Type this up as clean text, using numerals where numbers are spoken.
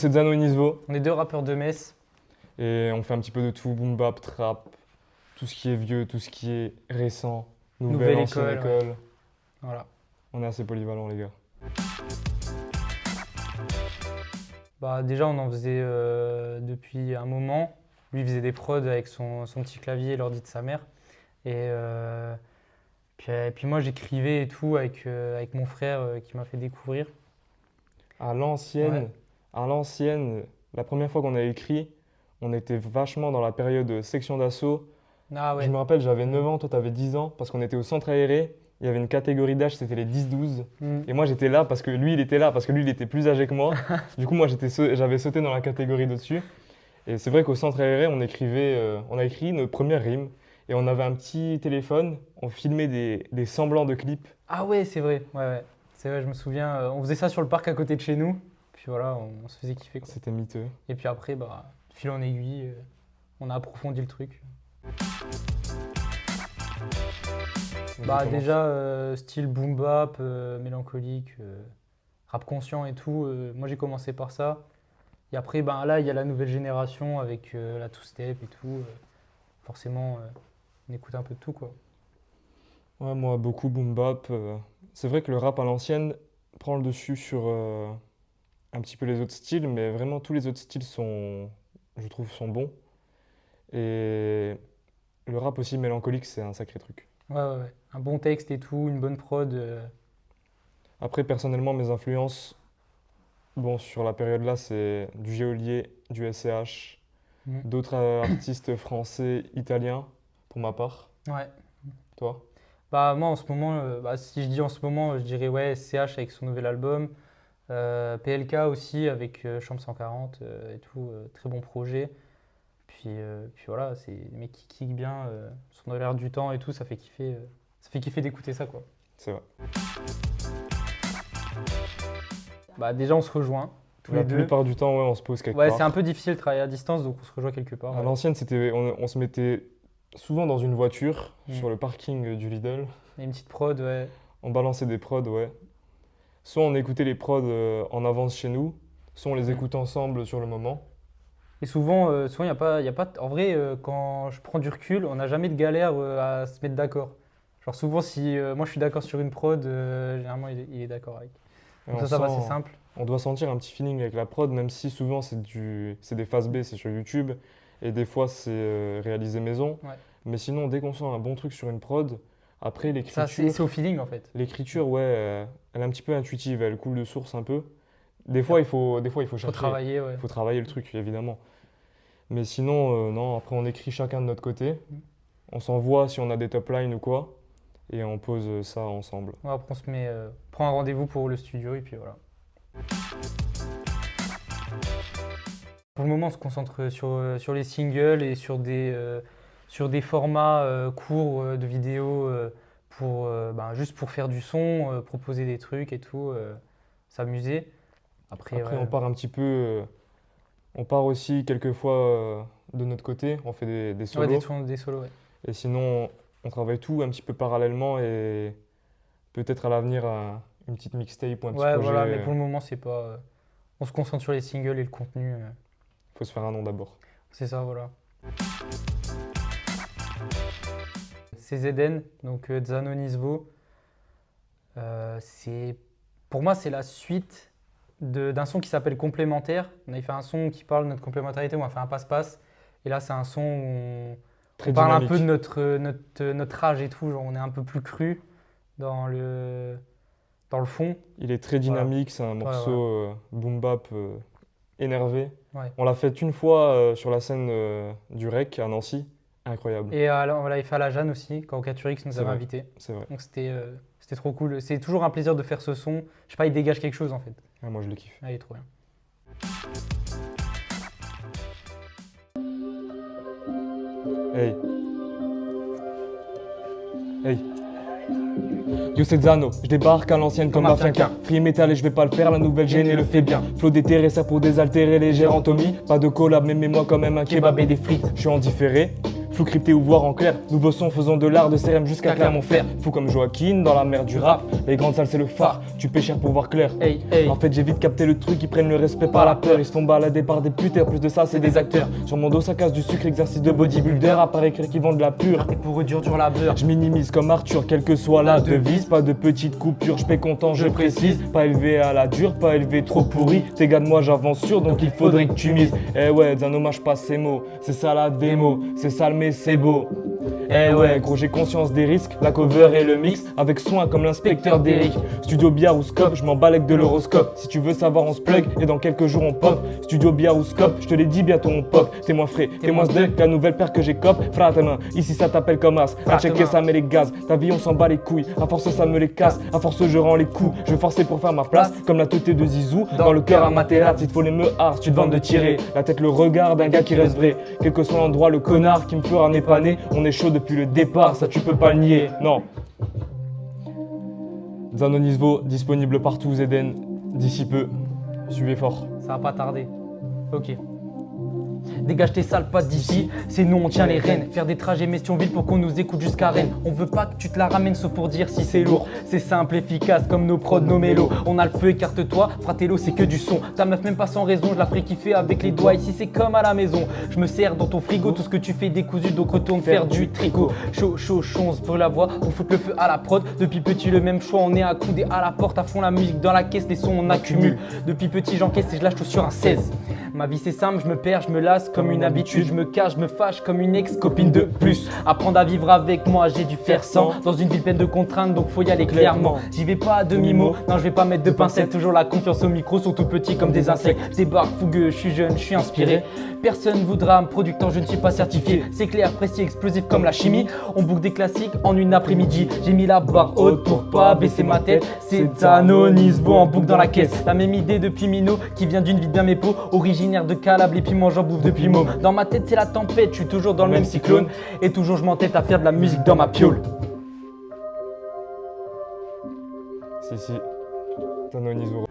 C'est Zano et Nisvo On est deux rappeurs de Metz. et on fait un petit peu de tout, boom bap, trap, tout ce qui est vieux, tout ce qui est récent, nouvelle, Nouvelle ancienne école, école. Voilà. On est assez polyvalent les gars. Bah, déjà, on en faisait depuis un moment. Lui, il faisait des prods avec son petit clavier et l'ordi de sa mère. Et puis moi, j'écrivais et tout avec mon frère qui m'a fait découvrir. À l'ancienne, Ouais. la première fois qu'on a écrit, on était vachement dans la période section d'assaut. Ah ouais. Je me rappelle, j'avais 9 ans, toi t'avais 10 ans, parce qu'on était au centre aéré. Il y avait une catégorie d'âge, c'était les 10-12. Mm. Et moi j'étais là parce que lui il était là, parce que lui il était plus âgé que moi. Du coup moi j'avais sauté dans la catégorie d'au-dessus. Et c'est vrai qu'au centre aéré, on a écrit nos premières rimes. Et on avait un petit téléphone, on filmait des semblants de clips. Ah ouais, c'est vrai. Ouais, ouais. C'est vrai, je me souviens. On faisait ça sur le parc à côté de chez nous. Puis voilà, on se faisait kiffer, quoi. C'était miteux. Et puis après, bah, de fil en aiguille, on a approfondi le truc. Bah Comment- déjà, style boom bap, mélancolique, rap conscient et tout. Moi j'ai commencé par ça. Et après, ben là, il y a la nouvelle génération avec la two-step et tout. Forcément, on écoute un peu de tout, quoi. Ouais, moi beaucoup boom bap. C'est vrai que le rap à l'ancienne prend le dessus sur un petit peu les autres styles, mais vraiment tous les autres styles je trouve, sont bons. Et le rap aussi mélancolique, c'est un sacré truc. Ouais, ouais, ouais. Un bon texte et tout, une bonne prod. Après, personnellement, mes influences, bon, sur la période là, c'est du Geolier, du SCH, Mm. d'autres artistes français, italiens, pour ma part. Ouais. Toi? Bah moi en ce moment, bah, si je dis en ce moment, je dirais ouais, CH avec son nouvel album. PLK aussi avec Chambre 140 et tout, très bon projet. Puis voilà, c'est des mecs qui kickent bien, sont dans l'air du temps et tout, ça fait kiffer d'écouter ça, quoi. C'est vrai. Bah déjà on se rejoint tous La les deux. plupart du temps, ouais, on se pose quelque Ouais, part. c'est un peu difficile de travailler à distance, donc on se rejoint quelque part. À Ouais. l'ancienne, on se mettait souvent dans une voiture, Mm. sur le parking du Lidl. Et une petite prod, ouais. On balançait des prods, ouais. Soit on écoutait les prods en avance chez nous, soit on les Mm. écoute ensemble sur le moment. Et souvent il y a pas. En vrai, quand je prends du recul, on n'a jamais de galère à se mettre d'accord. Genre souvent, si moi je suis d'accord sur une prod, généralement il est d'accord avec. Et Donc on ça va, sent- c'est simple. On doit sentir un petit feeling avec la prod, même si souvent c'est des phases B, c'est sur YouTube, et des fois c'est réalisé maison. Ouais. Mais sinon, dès qu'on sent un bon truc sur une prod, après Ça, c'est au feeling en fait. l'écriture, ouais, elle est un petit peu intuitive, elle coule de source un peu. Des fois, il faut Faut chercher, travailler, ouais. il faut travailler le truc, évidemment. Mais sinon, non, après on écrit chacun de notre côté, on s'envoie si on a des top lines ou quoi, et on pose ça ensemble. Ouais, après, prend un rendez-vous pour le studio et puis voilà. Pour le moment, on se concentre sur les singles et sur des formats courts de vidéos juste pour faire du son, proposer des trucs et tout, s'amuser. Après, Après, ouais, on part un petit peu, on part aussi quelquefois de notre côté, on fait des ouais, solos. des solos, ouais. Et sinon, on travaille tout un petit peu parallèlement et peut-être à l'avenir une petite mixtape ou un petit Ouais, projet. voilà, mais pour le moment, c'est pas. On se concentre sur les singles et le contenu. Faut se faire un nom d'abord. C'est ça, voilà. C'est Zeden, donc Zano Nisvo. Pour moi, c'est la suite d'un son qui s'appelle Complémentaire. On avait fait un son qui parle de notre complémentarité, où on a fait un passe-passe. Et là, c'est un son où Très on parle un dynamique. peu de notre âge et tout. Genre, on est un peu plus cru dans le fond. Il est très dynamique, c'est un morceau boom bap énervé. Ouais. On l'a fait une fois sur la scène du REC à Nancy. Incroyable, Et on l'avait fait à la Jeanne aussi, quand Caturix nous C'est avait vrai. invités. c'est vrai. Donc c'était trop cool. C'est toujours un plaisir de faire ce son. Je sais pas, il dégage quelque chose en fait. Ah, moi je le kiffe. Ah, il est trop bien. Hey. Hey. Yo c'est Zano, je débarque à l'ancienne comme un finquin. Free metal et je vais pas le faire, la nouvelle gênée le fait bien. Flow déterré, ça pour désaltérer les gérantomies. Pas de collab, mais mets-moi quand même un kebab et des frites. Je suis en différé. flou crypté ou voir en clair. Nouveau son faisant de l'art de CRM jusqu'à Clermont-Ferrand. Fou comme Joaquin dans la mer du rap. Les grandes salles c'est le phare, tu paies cher pour voir clair. Hey, hey. En fait j'ai vite capté le truc, ils prennent le respect par la peur. Ils se font balader par des putes et en plus de ça c'est des acteurs. Sur mon dos ça casse du sucre, exercice de bodybuilder. À part écrire qu'ils vendent de la pure. Et pour eux dur la beurre. Je minimise comme Arthur, quelle que soit la devise. Pas de petites coupures, je paie content, je précise. Pas élevé à la dure, pas élevé trop pourri. T'es gars de moi j'avance sûr, donc il faudrait que tu mises. Eh ouais, d'un hommage pas ces mots, c'est ça la démo, c'est ça mais c'est beau. Eh ouais, gros j'ai conscience des risques, la cover et le mix, avec soin comme l'inspecteur d'Eric. Studio Biard ou Scope, je m'en balèque de l'horoscope. Si tu veux savoir on se plug et dans quelques jours on pop. Studio Biard ou Scope, je te l'ai dit bientôt on pop. T'es moins frais, t'es moins de la nouvelle paire que j'ai cop. Fratemain, ici ça t'appelle comme as. À checker ça met les gaz, ta vie on s'en bat les couilles. À force ça me les casse, à force je rends les coups. Je vais forcer pour faire ma place, comme la teuté de Zizou. Dans le cœur à ma terrasse, il te faut les meurs, tu te vantes de tirer. La tête le regard d'un gars qui reste vrai. Quel que soit l'endroit, le connard qui me fera n'épaner. On est chaud depuis le départ, ça tu peux pas le nier, non. Zanonisvo, disponible partout Zeden, d'ici peu, suivez fort. Ça va pas tarder. Ok. Dégage tes sales pattes d'ici, c'est nous on tient les rênes. Faire des trajets Messionville pour qu'on nous écoute jusqu'à Rennes. On veut pas que tu te la ramènes sauf pour dire si c'est lourd. C'est simple, efficace comme nos prods, nos mélos. On a le feu, écarte-toi, Fratello c'est que du son. Ta meuf même pas sans raison, je la ferai kiffer avec les doigts. Ici c'est comme à la maison, je me sers dans ton frigo. Tout ce que tu fais décousu, donc retourne faire du tricot. Chaud, chaud, chonce, brûle la voix, on fout le feu à la prod. Depuis petit le même choix, on est accoudé à la porte. À fond la musique dans la caisse, les sons on accumule. Depuis petit j'encaisse et je lâche tout sur un 16. Ma vie c'est simple, je me perds, je me lasse comme une habitude. Je me cache, je me fâche comme une ex-copine de plus. Apprendre à vivre avec moi, j'ai dû faire sans. Dans une ville pleine de contraintes, donc faut y aller clairement. J'y vais pas à demi-mot, non je vais pas mettre de pincettes. Toujours la confiance au micro, sont tout petits comme des insectes. Je débarque fougueux, je suis jeune, je suis inspiré. Personne voudra me producteur, je ne suis pas certifié. C'est clair, précis, explosif comme la chimie. On boucle des classiques en une après-midi. J'ai mis la barre haute pour pas baisser ma tête. C'est Zanonisvo en boucle dans la caisse. La même idée depuis Mino, qui vient d'une vie bien mes pots. Originaire de Calabre, et piments, j'en bouffe depuis môme. Dans ma tête c'est la tempête, je suis toujours dans le même cyclone. Et toujours je m'entête à faire de la musique dans ma piole. Si, Zanonisvo.